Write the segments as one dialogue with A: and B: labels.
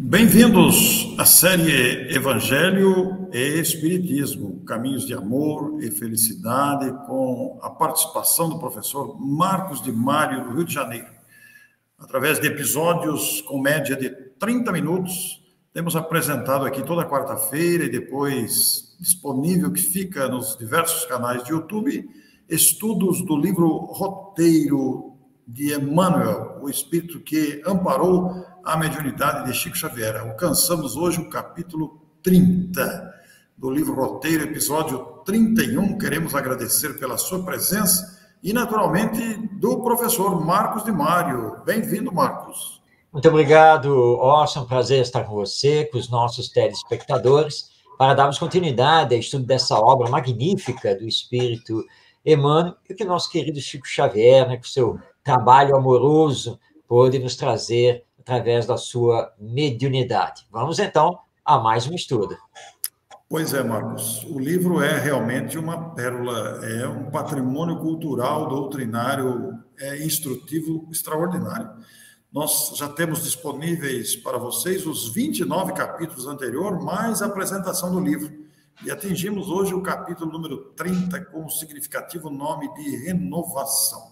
A: Bem-vindos à série Evangelho e Espiritismo, Caminhos de Amor e Felicidade, com a participação do professor Marcos de Mário, do Rio de Janeiro. Através de episódios com média de 30 minutos, temos apresentado aqui toda quarta-feira e depois disponível, que fica nos diversos canais de YouTube, estudos do livro Roteiro de Emmanuel, o espírito que amparou a mediunidade de Chico Xavier. Alcançamos hoje o capítulo 30 do livro Roteiro, episódio 31. Queremos agradecer pela sua presença e, naturalmente, do professor Marcos de Mário. Bem-vindo, Marcos.
B: Muito obrigado, Orson. Prazer estar com você, com os nossos telespectadores, para darmos continuidade ao estudo dessa obra magnífica do espírito Emmanuel, e que o nosso querido Chico Xavier, com seu trabalho amoroso, pôde nos trazer através da sua mediunidade. Vamos, então, a mais um estudo.
A: Pois é, Marcos. O livro é realmente uma pérola, é um patrimônio cultural, doutrinário, instrutivo extraordinário. Nós já temos disponíveis para vocês os 29 capítulos anteriores, mais a apresentação do livro. E atingimos hoje o capítulo número 30, com o significativo nome de renovação.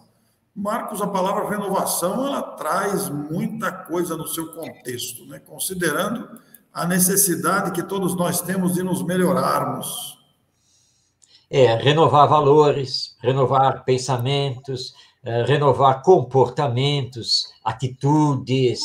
A: Marcos, a palavra renovação, ela traz muita coisa no seu contexto, né? Considerando a necessidade que todos nós temos de nos melhorarmos.
B: Renovar valores, renovar pensamentos, renovar comportamentos, atitudes,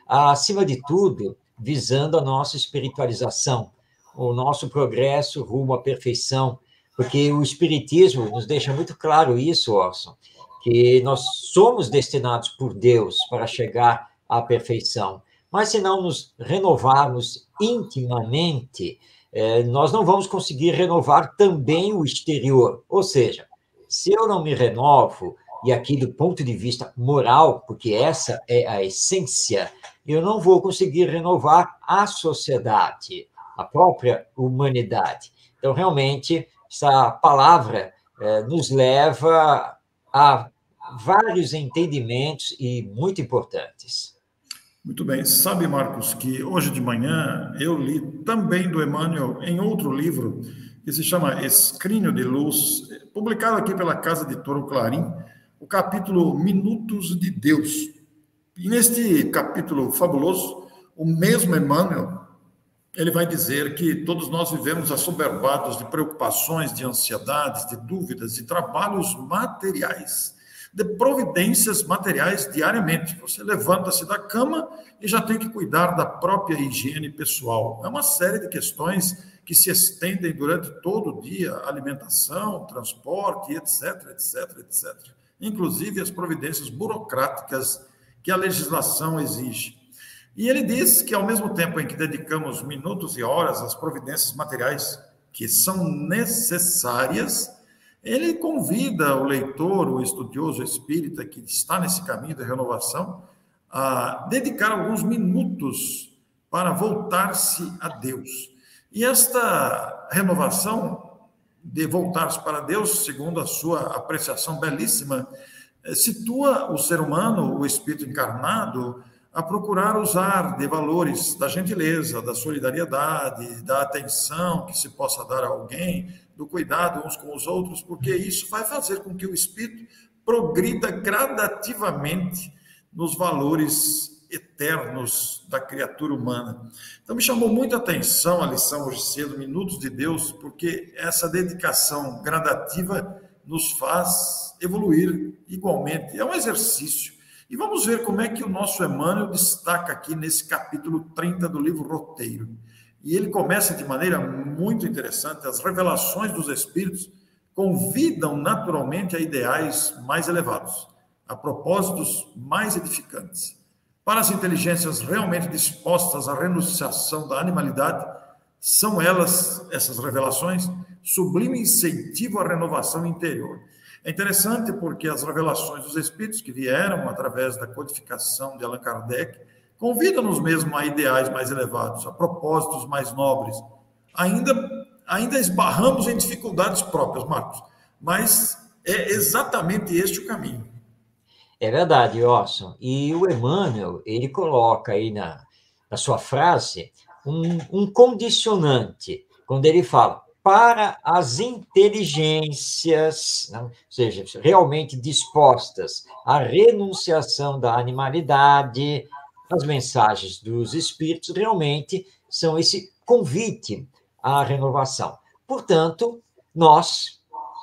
B: acima de tudo, visando a nossa espiritualização, o nosso progresso rumo à perfeição, porque o Espiritismo nos deixa muito claro isso, Orson, que nós somos destinados por Deus para chegar à perfeição. Mas se não nos renovarmos intimamente, nós não vamos conseguir renovar também o exterior. Ou seja, se eu não me renovo, e aqui do ponto de vista moral, porque essa é a essência, eu não vou conseguir renovar a sociedade, a própria humanidade. Então, realmente, essa palavra nos leva a vários entendimentos e muito importantes.
A: Muito bem. Sabe, Marcos, que hoje de manhã eu li também do Emmanuel em outro livro que se chama Escrínio de Luz, publicado aqui pela Casa Editora Clarim, o capítulo Minutos de Deus. E neste capítulo fabuloso, o mesmo Emmanuel, ele vai dizer que todos nós vivemos assoberbados de preocupações, de ansiedades, de dúvidas, de trabalhos materiais, de providências materiais diariamente. Você levanta-se da cama e já tem que cuidar da própria higiene pessoal. É uma série de questões que se estendem durante todo o dia, alimentação, transporte, etc, etc, etc. Inclusive as providências burocráticas que a legislação exige. E ele diz que, ao mesmo tempo em que dedicamos minutos e horas às providências materiais que são necessárias, ele convida o leitor, o estudioso espírita que está nesse caminho de renovação, a dedicar alguns minutos para voltar-se a Deus. E esta renovação de voltar-se para Deus, segundo a sua apreciação belíssima, situa o ser humano, o espírito encarnado, a procurar usar de valores da gentileza, da solidariedade, da atenção que se possa dar a alguém, do cuidado uns com os outros, porque isso vai fazer com que o espírito progrida gradativamente nos valores eternos da criatura humana. Então, me chamou muita atenção a lição hoje cedo, Minutos de Deus, porque essa dedicação gradativa nos faz evoluir igualmente. É um exercício. E vamos ver como é que o nosso Emmanuel destaca aqui nesse capítulo 30 do livro Roteiro. E ele começa de maneira muito interessante. As revelações dos Espíritos convidam naturalmente a ideais mais elevados, a propósitos mais edificantes. Para as inteligências realmente dispostas à renunciação da animalidade, são elas, essas revelações, sublime incentivo à renovação interior. É interessante porque as revelações dos Espíritos que vieram através da codificação de Allan Kardec convidam-nos mesmo a ideais mais elevados, a propósitos mais nobres. Ainda esbarramos em dificuldades próprias, Marcos, mas é exatamente este o caminho.
B: É verdade, Orson. E o Emmanuel, ele coloca aí na na sua frase, um condicionante, quando ele fala para as inteligências, né, ou seja, realmente dispostas à renunciação da animalidade, as mensagens dos espíritos realmente são esse convite à renovação. Portanto, nós,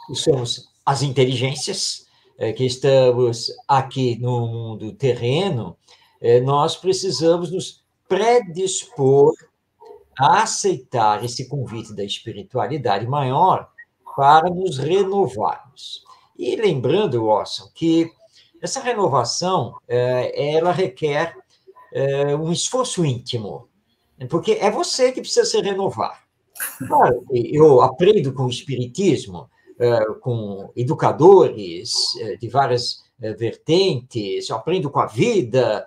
B: que somos as inteligências, que estamos aqui no mundo terreno, nós precisamos nos predispor a aceitar esse convite da espiritualidade maior para nos renovarmos. E lembrando, Watson, que essa renovação ela requer um esforço íntimo, porque é você que precisa se renovar. Claro, eu aprendo com o espiritismo, com educadores de várias vertentes, eu aprendo com a vida.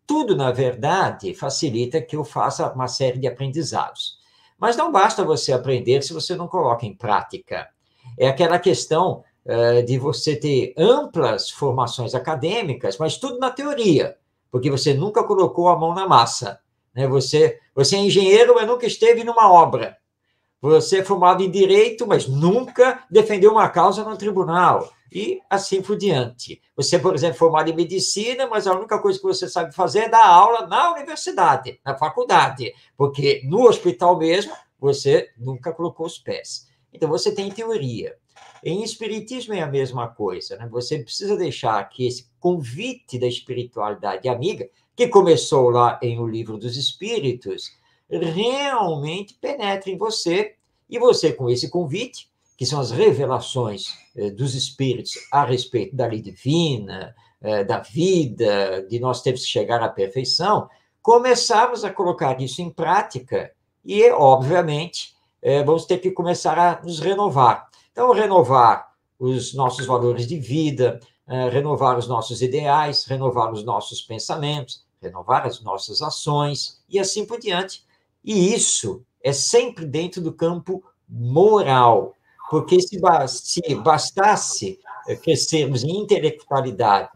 B: Tudo, na verdade, facilita que eu faça uma série de aprendizados. Mas não basta você aprender se você não coloca em prática. É aquela questão de você ter amplas formações acadêmicas, mas tudo na teoria, porque você nunca colocou a mão na massa. Né? Você é engenheiro, mas nunca esteve numa obra. Você é formado em direito, mas nunca defendeu uma causa no tribunal. E assim por diante. Você, por exemplo, é formado em medicina, mas a única coisa que você sabe fazer é dar aula na universidade, na faculdade, porque no hospital mesmo você nunca colocou os pés. Então, você tem teoria. Em espiritismo é a mesma coisa, né? Você precisa deixar que esse convite da espiritualidade amiga, que começou lá em O Livro dos Espíritos, realmente penetre em você, e você, com esse convite, que são as revelações dos espíritos a respeito da lei divina, da vida, de nós termos que chegar à perfeição, começarmos a colocar isso em prática e, obviamente, vamos ter que começar a nos renovar. Então, renovar os nossos valores de vida, renovar os nossos ideais, renovar os nossos pensamentos, renovar as nossas ações e assim por diante. E isso é sempre dentro do campo moral, porque se bastasse crescermos em intelectualidade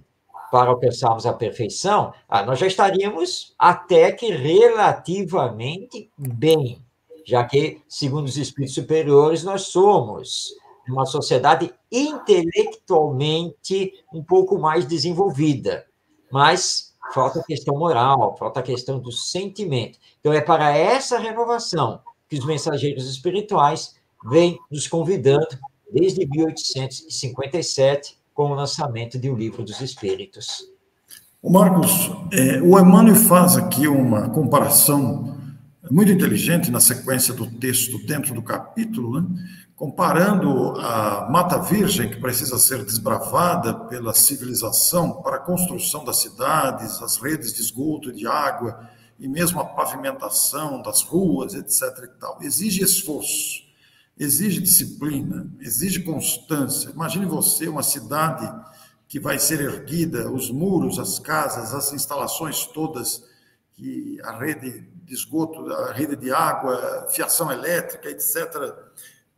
B: para alcançarmos a perfeição, nós já estaríamos até que relativamente bem, já que, segundo os espíritos superiores, nós somos uma sociedade intelectualmente um pouco mais desenvolvida, mas falta a questão moral, falta a questão do sentimento. Então, é para essa renovação que os mensageiros espirituais vem nos convidando desde 1857, com o lançamento de O Livro dos Espíritos.
A: O Marcos, o Emmanuel faz aqui uma comparação muito inteligente na sequência do texto dentro do capítulo, né? Comparando a Mata Virgem, que precisa ser desbravada pela civilização para a construção das cidades, as redes de esgoto e de água, e mesmo a pavimentação das ruas, etc. e tal. Exige esforço. Exige disciplina, exige constância. Imagine você, uma cidade que vai ser erguida, os muros, as casas, as instalações todas, que a rede de esgoto, a rede de água, fiação elétrica, etc.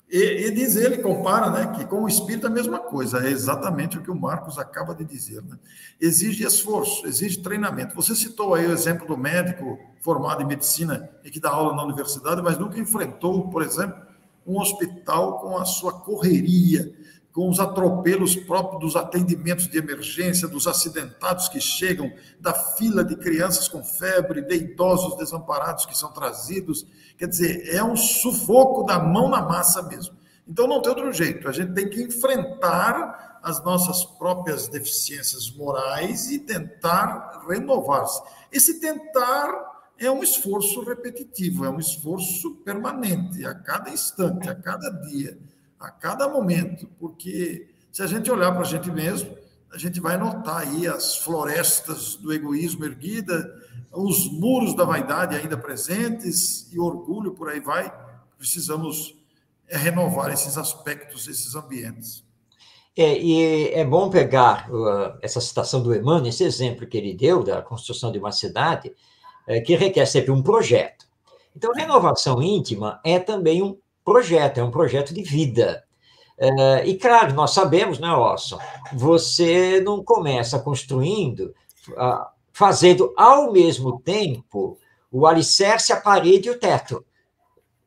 A: E diz ele, compara, né, que com o espírito é a mesma coisa, é exatamente o que o Marcos acaba de dizer. Né? Exige esforço, exige treinamento. Você citou aí o exemplo do médico formado em medicina e que dá aula na universidade, mas nunca enfrentou, por exemplo, um hospital com a sua correria, com os atropelos próprios dos atendimentos de emergência, dos acidentados que chegam, da fila de crianças com febre, de idosos desamparados que são trazidos. Quer dizer, é um sufoco da mão na massa mesmo. Então, não tem outro jeito. A gente tem que enfrentar as nossas próprias deficiências morais e tentar renovar-se. Esse tentar é um esforço repetitivo, é um esforço permanente, a cada instante, a cada dia, a cada momento, porque se a gente olhar para a gente mesmo, a gente vai notar aí as florestas do egoísmo erguidas, os muros da vaidade ainda presentes e orgulho, por aí vai. Precisamos renovar esses aspectos, esses ambientes.
B: E é bom pegar essa citação do Emmanuel, esse exemplo que ele deu da construção de uma cidade, que requer sempre um projeto. Então, renovação íntima é também um projeto, é um projeto de vida. E, claro, nós sabemos, né, Orson, você não começa construindo, fazendo ao mesmo tempo o alicerce, a parede e o teto.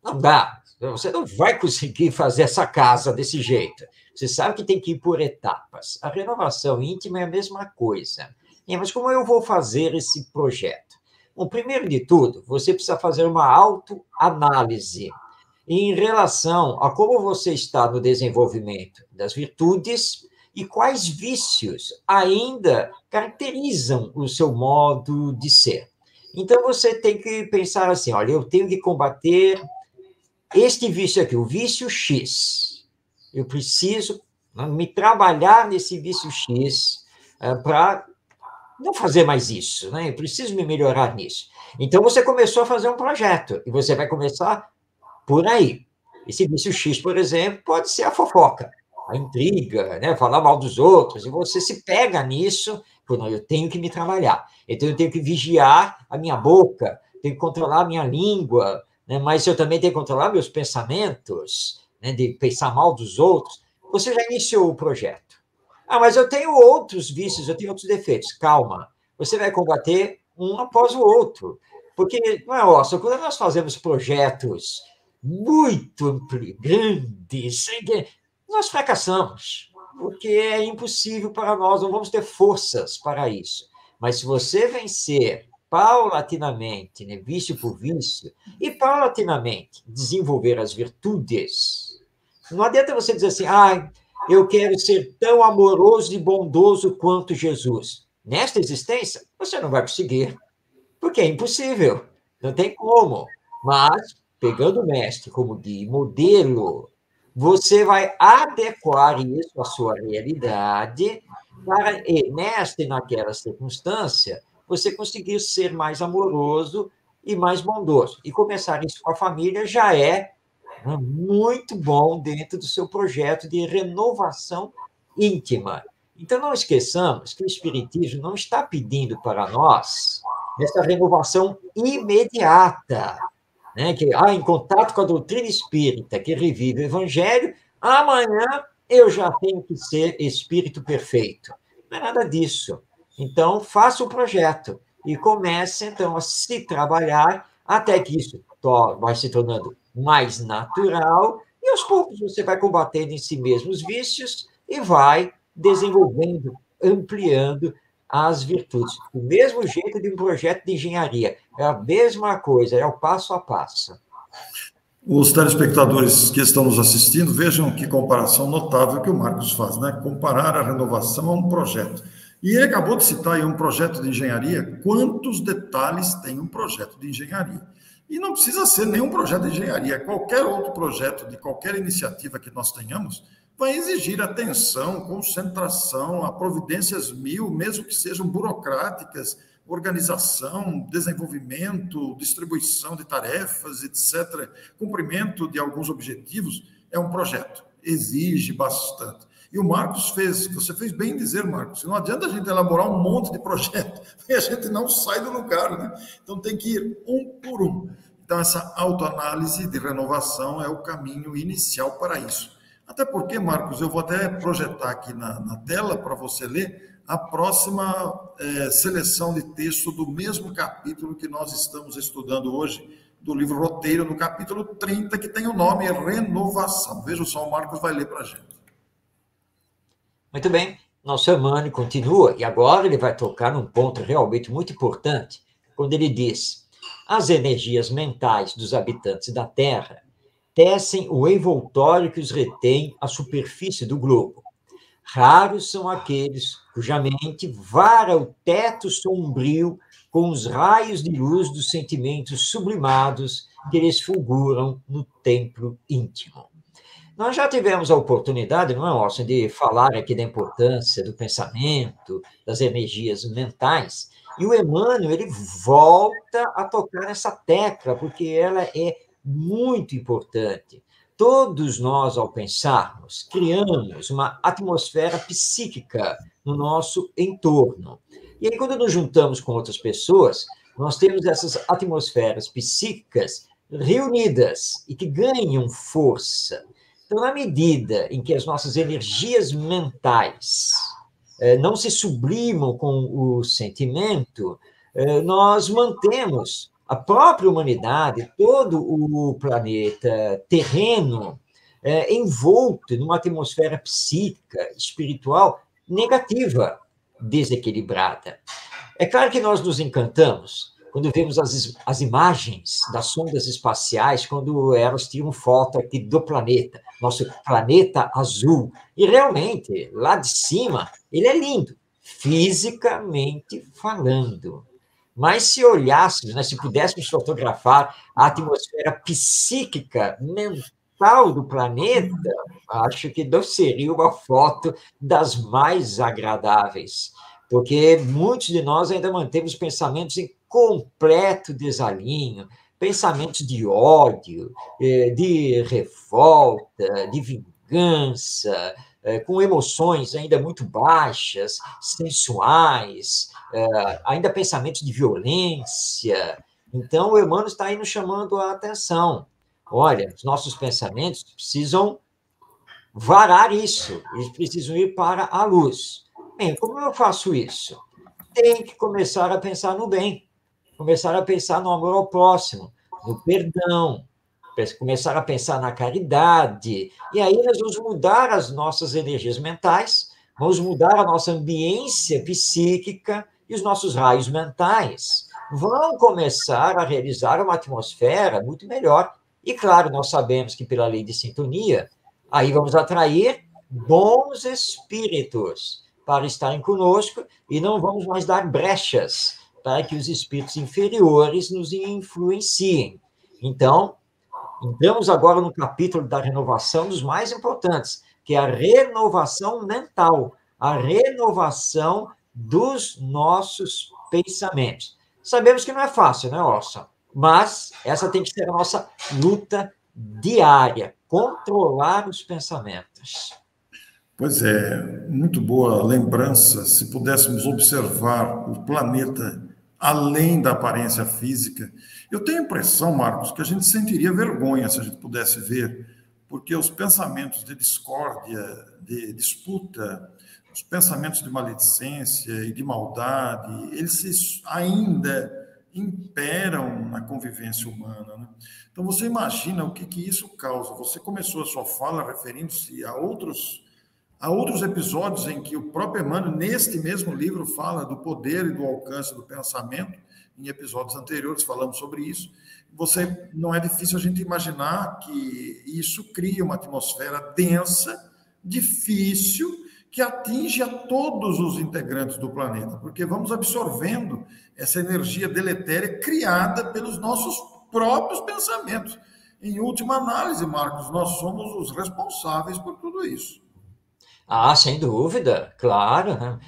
B: Não dá. Você não vai conseguir fazer essa casa desse jeito. Você sabe que tem que ir por etapas. A renovação íntima é a mesma coisa. Mas como eu vou fazer esse projeto? Bom, primeiro de tudo, você precisa fazer uma autoanálise em relação a como você está no desenvolvimento das virtudes e quais vícios ainda caracterizam o seu modo de ser. Então, você tem que pensar assim, olha, eu tenho que combater este vício aqui, o vício X. Eu preciso me trabalhar nesse vício X para não fazer mais isso, né? Eu preciso me melhorar nisso. Então, você começou a fazer um projeto, e você vai começar por aí. Esse vício X, por exemplo, pode ser a fofoca, a intriga, né? Falar mal dos outros, e você se pega nisso, não, eu tenho que me trabalhar, então eu tenho que vigiar a minha boca, tenho que controlar a minha língua, né? Mas eu também tenho que controlar meus pensamentos, né? De pensar mal dos outros. Você já iniciou o projeto. Mas eu tenho outros vícios, eu tenho outros defeitos. Calma, você vai combater um após o outro. Porque, não é, Orson, quando nós fazemos projetos muito grandes, nós fracassamos, porque é impossível para nós, não vamos ter forças para isso. Mas se você vencer paulatinamente, né, vício por vício, e paulatinamente desenvolver as virtudes, não adianta você dizer assim, eu quero ser tão amoroso e bondoso quanto Jesus. Nesta existência, você não vai conseguir, porque é impossível, não tem como. Mas, pegando o mestre como de modelo, você vai adequar isso à sua realidade para, nesta e naquela circunstância, você conseguir ser mais amoroso e mais bondoso. E começar isso com a família já é muito bom dentro do seu projeto de renovação íntima. Então, não esqueçamos que o Espiritismo não está pedindo para nós essa renovação imediata, né? Que, em contato com a doutrina espírita, que revive o Evangelho, amanhã eu já tenho que ser espírito perfeito. Não é nada disso. Então, faça o projeto e comece, então, a se trabalhar até que isso vai se tornando mais natural, e aos poucos você vai combatendo em si mesmo os vícios e vai desenvolvendo, ampliando as virtudes. Do mesmo jeito de um projeto de engenharia. É a mesma coisa, é o passo a passo.
A: Os telespectadores que estão nos assistindo, vejam que comparação notável que o Marcos faz, né? Comparar a renovação a um projeto. E ele acabou de citar aí um projeto de engenharia. Quantos detalhes tem um projeto de engenharia? E não precisa ser nenhum projeto de engenharia. Qualquer outro projeto, de qualquer iniciativa que nós tenhamos, vai exigir atenção, concentração, a providências mil, mesmo que sejam burocráticas, organização, desenvolvimento, distribuição de tarefas, etc., cumprimento de alguns objetivos. É um projeto, exige bastante. E o Marcos você fez bem em dizer, Marcos, não adianta a gente elaborar um monte de projetos, e a gente não sai do lugar, né? Então tem que ir um por um. Então essa autoanálise de renovação é o caminho inicial para isso. Até porque, Marcos, eu vou até projetar aqui na tela para você ler a próxima seleção de texto do mesmo capítulo que nós estamos estudando hoje, do livro Roteiro, no capítulo 30, que tem o nome Renovação. Veja só, o Marcos vai ler para a gente.
B: Muito bem, nosso Emmanuel continua, e agora ele vai tocar num ponto realmente muito importante, quando ele diz: as energias mentais dos habitantes da Terra tecem o envoltório que os retém à superfície do globo. Raros são aqueles cuja mente vara o teto sombrio com os raios de luz dos sentimentos sublimados que lhes fulguram no templo íntimo. Nós já tivemos a oportunidade, não é, Orson, de falar aqui da importância do pensamento, das energias mentais, e o Emmanuel, ele volta a tocar nessa tecla, porque ela é muito importante. Todos nós, ao pensarmos, criamos uma atmosfera psíquica no nosso entorno. E aí, quando nos juntamos com outras pessoas, nós temos essas atmosferas psíquicas reunidas e que ganham força. Então, na medida em que as nossas energias mentais não se sublimam com o sentimento, nós mantemos a própria humanidade, todo o planeta terreno, envolto numa atmosfera psíquica, espiritual negativa, desequilibrada. É claro que nós nos encantamos quando vemos as imagens das sondas espaciais, quando elas tiram foto aqui do planeta, nosso planeta azul. E realmente, lá de cima, ele é lindo, fisicamente falando. Mas se olhássemos, né, se pudéssemos fotografar a atmosfera psíquica, mental do planeta, acho que não seria uma foto das mais agradáveis, porque muitos de nós ainda mantemos pensamentos em completo desalinho, pensamentos de ódio, de revolta, de vingança, com emoções ainda muito baixas, sensuais, ainda pensamentos de violência. Então, o Emmanuel está aí nos chamando a atenção. Olha, os nossos pensamentos precisam varar isso, eles precisam ir para a luz. Bem, como eu faço isso? Tem que começar a pensar no bem, começar a pensar no amor ao próximo, no perdão, começar a pensar na caridade. E aí nós vamos mudar as nossas energias mentais, vamos mudar a nossa ambiência psíquica e os nossos raios mentais. Vão começar a realizar uma atmosfera muito melhor. E, claro, nós sabemos que pela lei de sintonia, aí vamos atrair bons espíritos para estarem conosco e não vamos mais dar brechas para que os espíritos inferiores nos influenciem. Então, entramos agora no capítulo da renovação dos mais importantes, que é a renovação mental, a renovação dos nossos pensamentos. Sabemos que não é fácil, né, Orson? Mas essa tem que ser a nossa luta diária, controlar os pensamentos.
A: Pois é, muito boa lembrança. Se pudéssemos observar o planeta além da aparência física, eu tenho a impressão, Marcos, que a gente sentiria vergonha se a gente pudesse ver, porque os pensamentos de discórdia, de disputa, os pensamentos de maledicência e de maldade, eles ainda imperam na convivência humana, né? Então, você imagina o que isso causa. Você começou a sua fala referindo-se a outros episódios em que o próprio Emmanuel, neste mesmo livro, fala do poder e do alcance do pensamento. Em episódios anteriores falamos sobre isso. Não é difícil a gente imaginar que isso cria uma atmosfera densa, difícil, que atinge a todos os integrantes do planeta, porque vamos absorvendo essa energia deletéria criada pelos nossos próprios pensamentos. Em última análise, Marcos, nós somos os responsáveis por tudo isso.
B: Ah, sem dúvida, claro, né?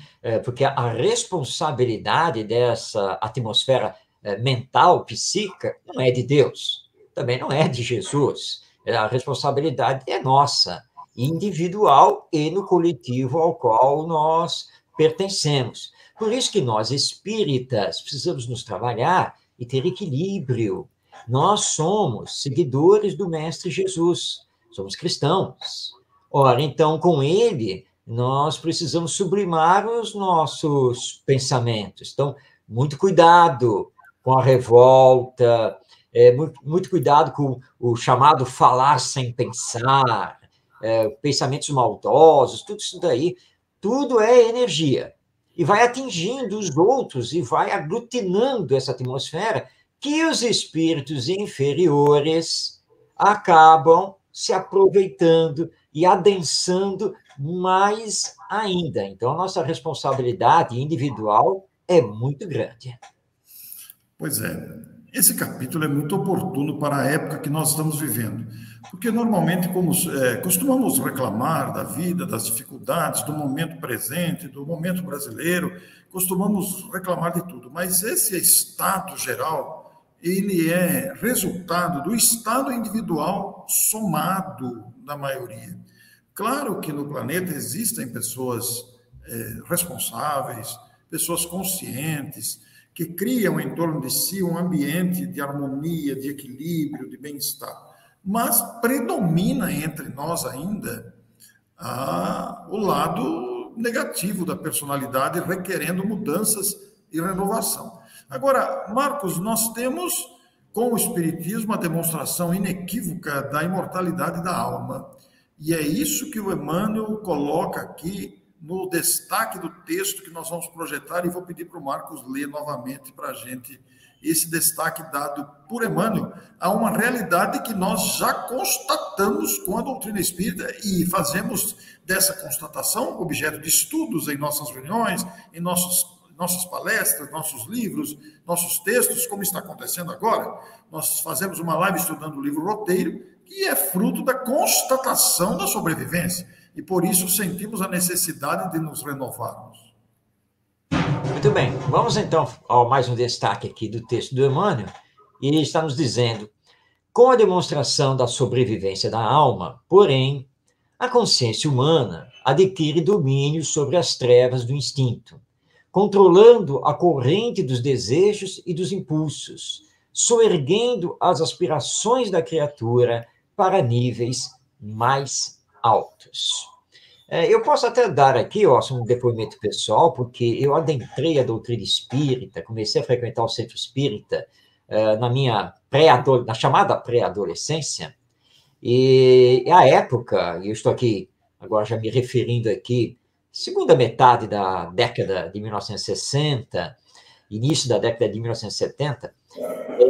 B: Porque a responsabilidade dessa atmosfera mental, psíquica, não é de Deus, também não é de Jesus. A responsabilidade é nossa, individual e no coletivo ao qual nós pertencemos. Por isso que nós, espíritas, precisamos nos trabalhar e ter equilíbrio. Nós somos seguidores do Mestre Jesus, somos cristãos. Ora, então, com ele, nós precisamos sublimar os nossos pensamentos. Então, muito cuidado com a revolta, muito cuidado com o chamado falar sem pensar, pensamentos maldosos, tudo isso daí, tudo é energia. E vai atingindo os outros e vai aglutinando essa atmosfera que os espíritos inferiores acabam se aproveitando e adensando mais ainda. Então, a nossa responsabilidade individual é muito grande.
A: Pois é, esse capítulo é muito oportuno para a época que nós estamos vivendo, porque normalmente costumamos reclamar da vida, das dificuldades, do momento presente, do momento brasileiro, costumamos reclamar de tudo, mas esse estado geral, ele é resultado do estado individual somado da maioria. Claro que no planeta existem pessoas responsáveis, pessoas conscientes, que criam em torno de si um ambiente de harmonia, de equilíbrio, de bem-estar. Mas predomina entre nós ainda o lado negativo da personalidade, requerendo mudanças e renovação. Agora, Marcos, nós temos com o Espiritismo, a demonstração inequívoca da imortalidade da alma. E é isso que o Emmanuel coloca aqui no destaque do texto que nós vamos projetar, e vou pedir para o Marcos ler novamente para a gente esse destaque dado por Emmanuel a uma realidade que nós já constatamos com a doutrina espírita e fazemos dessa constatação objeto de estudos em nossas reuniões, em nossas palestras, nossos livros, nossos textos, como está acontecendo agora. Nós fazemos uma live estudando o livro Roteiro, que é fruto da constatação da sobrevivência, e por isso sentimos a necessidade de nos renovarmos.
B: Muito bem, vamos então a mais um destaque aqui do texto do Emmanuel, e ele está nos dizendo: com a demonstração da sobrevivência da alma, porém, a consciência humana adquire domínio sobre as trevas do instinto, controlando a corrente dos desejos e dos impulsos, soerguendo as aspirações da criatura para níveis mais altos. Eu posso até dar aqui, um depoimento pessoal, porque eu adentrei a doutrina espírita, comecei a frequentar o centro espírita na chamada pré-adolescência, e à época, e eu estou aqui agora já me referindo aqui, segunda metade da década de 1960, início da década de 1970,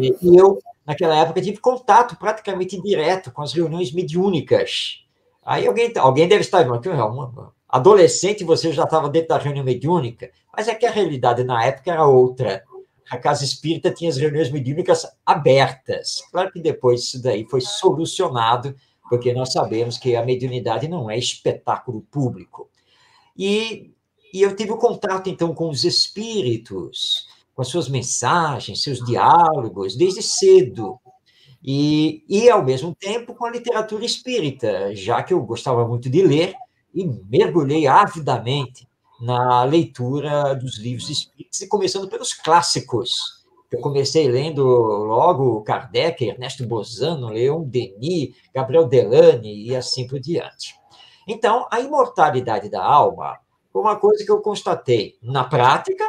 B: e eu, naquela época, tive contato praticamente direto com as reuniões mediúnicas. Aí alguém deve estar dizendo, adolescente, você já estava dentro da reunião mediúnica, mas é que a realidade na época era outra. A Casa Espírita tinha as reuniões mediúnicas abertas. Claro que depois isso daí foi solucionado, porque nós sabemos que a mediunidade não é espetáculo público. E eu tive o contato, então, com os espíritos, com as suas mensagens, seus diálogos, desde cedo. E, ao mesmo tempo, com a literatura espírita, já que eu gostava muito de ler e mergulhei avidamente na leitura dos livros espíritas, e começando pelos clássicos. Eu comecei lendo logo Kardec, Ernesto Bozano, Leon Denis, Gabriel Delany e assim por diante. Então, a imortalidade da alma foi uma coisa que eu constatei na prática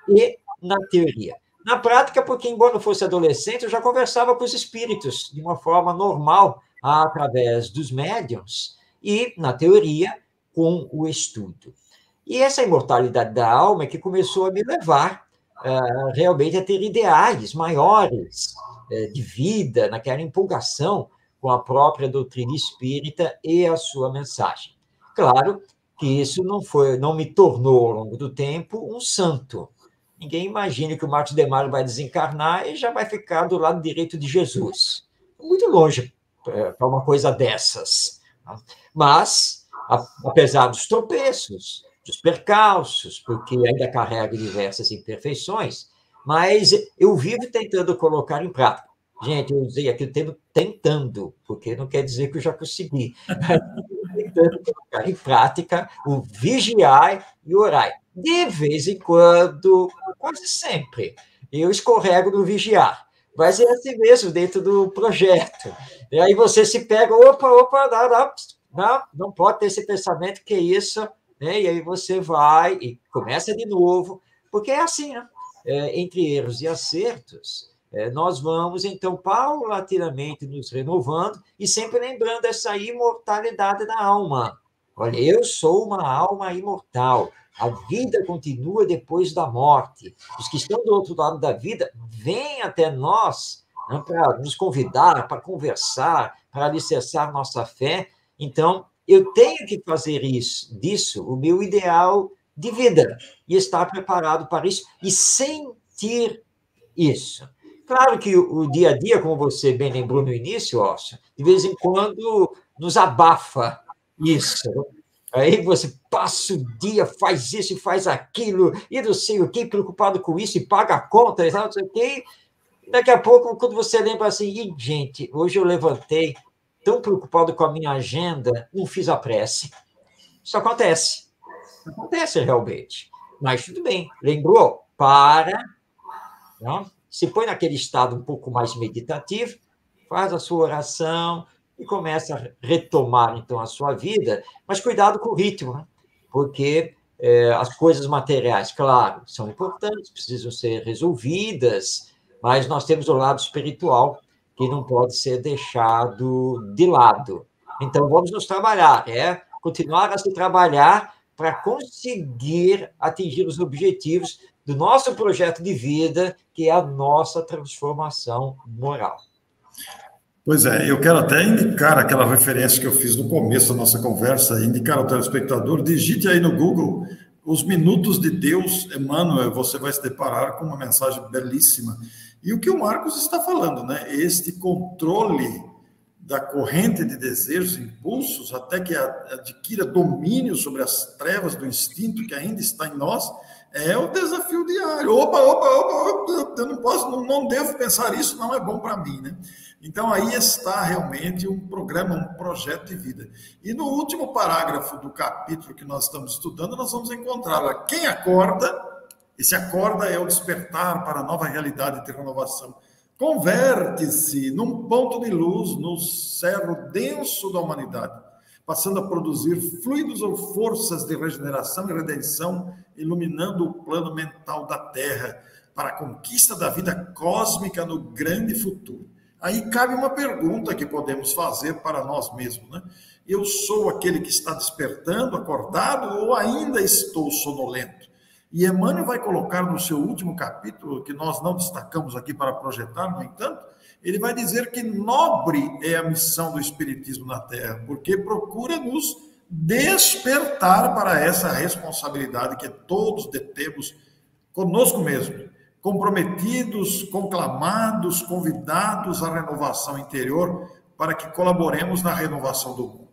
B: e na teoria. Na prática, porque, embora eu fosse adolescente, eu já conversava com os espíritos de uma forma normal, através dos médiuns, e, na teoria, com o estudo. E essa imortalidade da alma é que começou a me levar realmente a ter ideais maiores de vida, naquela empolgação com a própria doutrina espírita e a sua mensagem. Claro que isso não me tornou, ao longo do tempo, um santo. Ninguém imagina que o Marcos Demário vai desencarnar e já vai ficar do lado direito de Jesus. Muito longe para uma coisa dessas. Mas, apesar dos tropeços, dos percalços, porque ainda carrega diversas imperfeições, mas eu vivo tentando colocar em prática. Gente, eu usei aqui o termo tentando, porque não quer dizer que eu já consegui. Tentando colocar em prática o vigiar e orar. De vez em quando, quase sempre, eu escorrego no vigiar, mas é assim mesmo dentro do projeto. E aí você se pega, não pode ter esse pensamento, que é isso, né? E aí você vai e começa de novo, porque é assim, né? Entre erros e acertos, nós vamos, então, paulatinamente nos renovando e sempre lembrando essa imortalidade da alma. Olha, eu sou uma alma imortal. A vida continua depois da morte. Os que estão do outro lado da vida vêm até nós, né, para nos convidar, para conversar, para alicerçar nossa fé. Então, eu tenho que fazer disso o meu ideal de vida e estar preparado para isso e sentir isso. Claro que o dia a dia, como você bem lembrou no início, Ócio, de vez em quando nos abafa isso. Aí você passa o dia, faz isso e faz aquilo, e não sei o quê, preocupado com isso, e paga a conta, e não sei o quê. Daqui a pouco, quando você lembra assim, gente, hoje eu levantei tão preocupado com a minha agenda, não fiz a prece. Isso acontece. Acontece realmente. Mas tudo bem. Lembrou? Para. Não? Se põe naquele estado um pouco mais meditativo, faz a sua oração, e começa a retomar, então, a sua vida, mas cuidado com o ritmo, né? Porque as coisas materiais, claro, são importantes, precisam ser resolvidas, mas nós temos o lado espiritual que não pode ser deixado de lado. Então, vamos nos trabalhar, continuar a se trabalhar para conseguir atingir os objetivos do nosso projeto de vida, que é a nossa transformação moral.
A: Pois é, eu quero até indicar aquela referência que eu fiz no começo da nossa conversa, indicar ao telespectador, digite aí no Google os Minutos de Deus, Emmanuel, você vai se deparar com uma mensagem belíssima. E o que o Marcos está falando, né? Este controle da corrente de desejos, impulsos, até que adquira domínio sobre as trevas do instinto que ainda está em nós, é o desafio diário. Opa, eu não posso, não devo pensar isso, não é bom para mim, né? Então, aí está realmente um programa, um projeto de vida. E no último parágrafo do capítulo que nós estamos estudando, nós vamos encontrar quem acorda, esse acorda é o despertar para a nova realidade de renovação. Converte-se num ponto de luz no cerro denso da humanidade, passando a produzir fluidos ou forças de regeneração e redenção, iluminando o plano mental da Terra para a conquista da vida cósmica no grande futuro. Aí cabe uma pergunta que podemos fazer para nós mesmos, né? Eu sou aquele que está despertando, acordado, ou ainda estou sonolento? E Emmanuel vai colocar no seu último capítulo, que nós não destacamos aqui para projetar, no entanto, ele vai dizer que nobre é a missão do Espiritismo na Terra, porque procura nos despertar para essa responsabilidade que todos detemos conosco mesmo, comprometidos, conclamados, convidados à renovação interior para que colaboremos na renovação do mundo.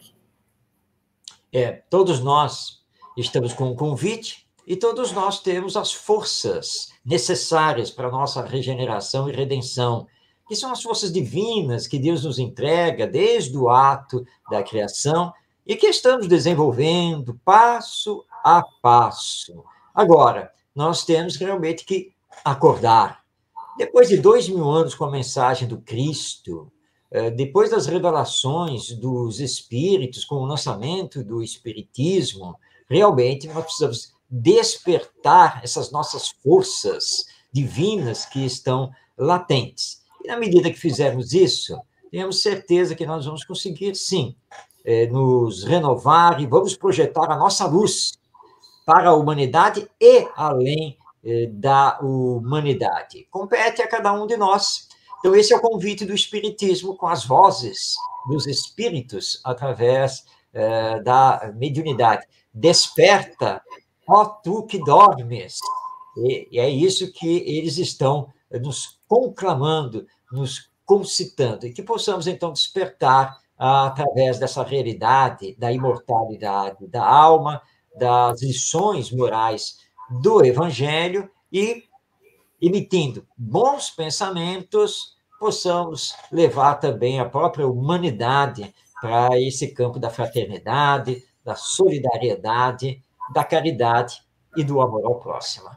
B: Todos nós estamos com um convite e todos nós temos as forças necessárias para a nossa regeneração e redenção, que são as forças divinas que Deus nos entrega desde o ato da criação e que estamos desenvolvendo passo a passo. Agora, nós temos realmente que acordar. Depois de 2000 anos com a mensagem do Cristo, depois das revelações dos Espíritos, com o lançamento do Espiritismo, realmente nós precisamos despertar essas nossas forças divinas que estão latentes. E na medida que fizermos isso, temos certeza que nós vamos conseguir, sim, nos renovar e vamos projetar a nossa luz para a humanidade e além da humanidade. Compete a cada um de nós. Então, esse é o convite do Espiritismo com as vozes dos Espíritos através da mediunidade. Desperta, ó tu que dormes. E é isso que eles estão nos conclamando, nos concitando, e que possamos, então, despertar através dessa realidade da imortalidade da alma, das lições morais do Evangelho e, emitindo bons pensamentos, possamos levar também a própria humanidade para esse campo da fraternidade, da solidariedade, da caridade e do amor ao próximo.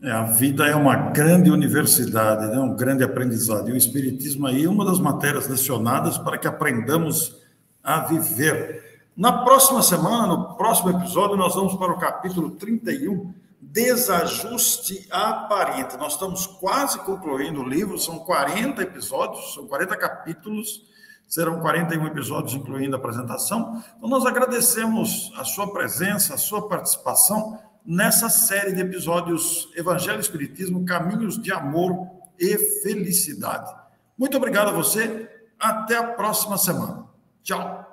A: A vida é uma grande universidade, né? Um grande aprendizado. E o Espiritismo aí é uma das matérias lecionadas para que aprendamos a viver. Na próxima semana, no próximo episódio, nós vamos para o capítulo 31, Desajuste Aparente. Nós estamos quase concluindo o livro, são 40 episódios, são 40 capítulos, serão 41 episódios, incluindo a apresentação. Então, nós agradecemos a sua presença, a sua participação nessa série de episódios Evangelho e Espiritismo, Caminhos de Amor e Felicidade. Muito obrigado a você, até a próxima semana. Tchau.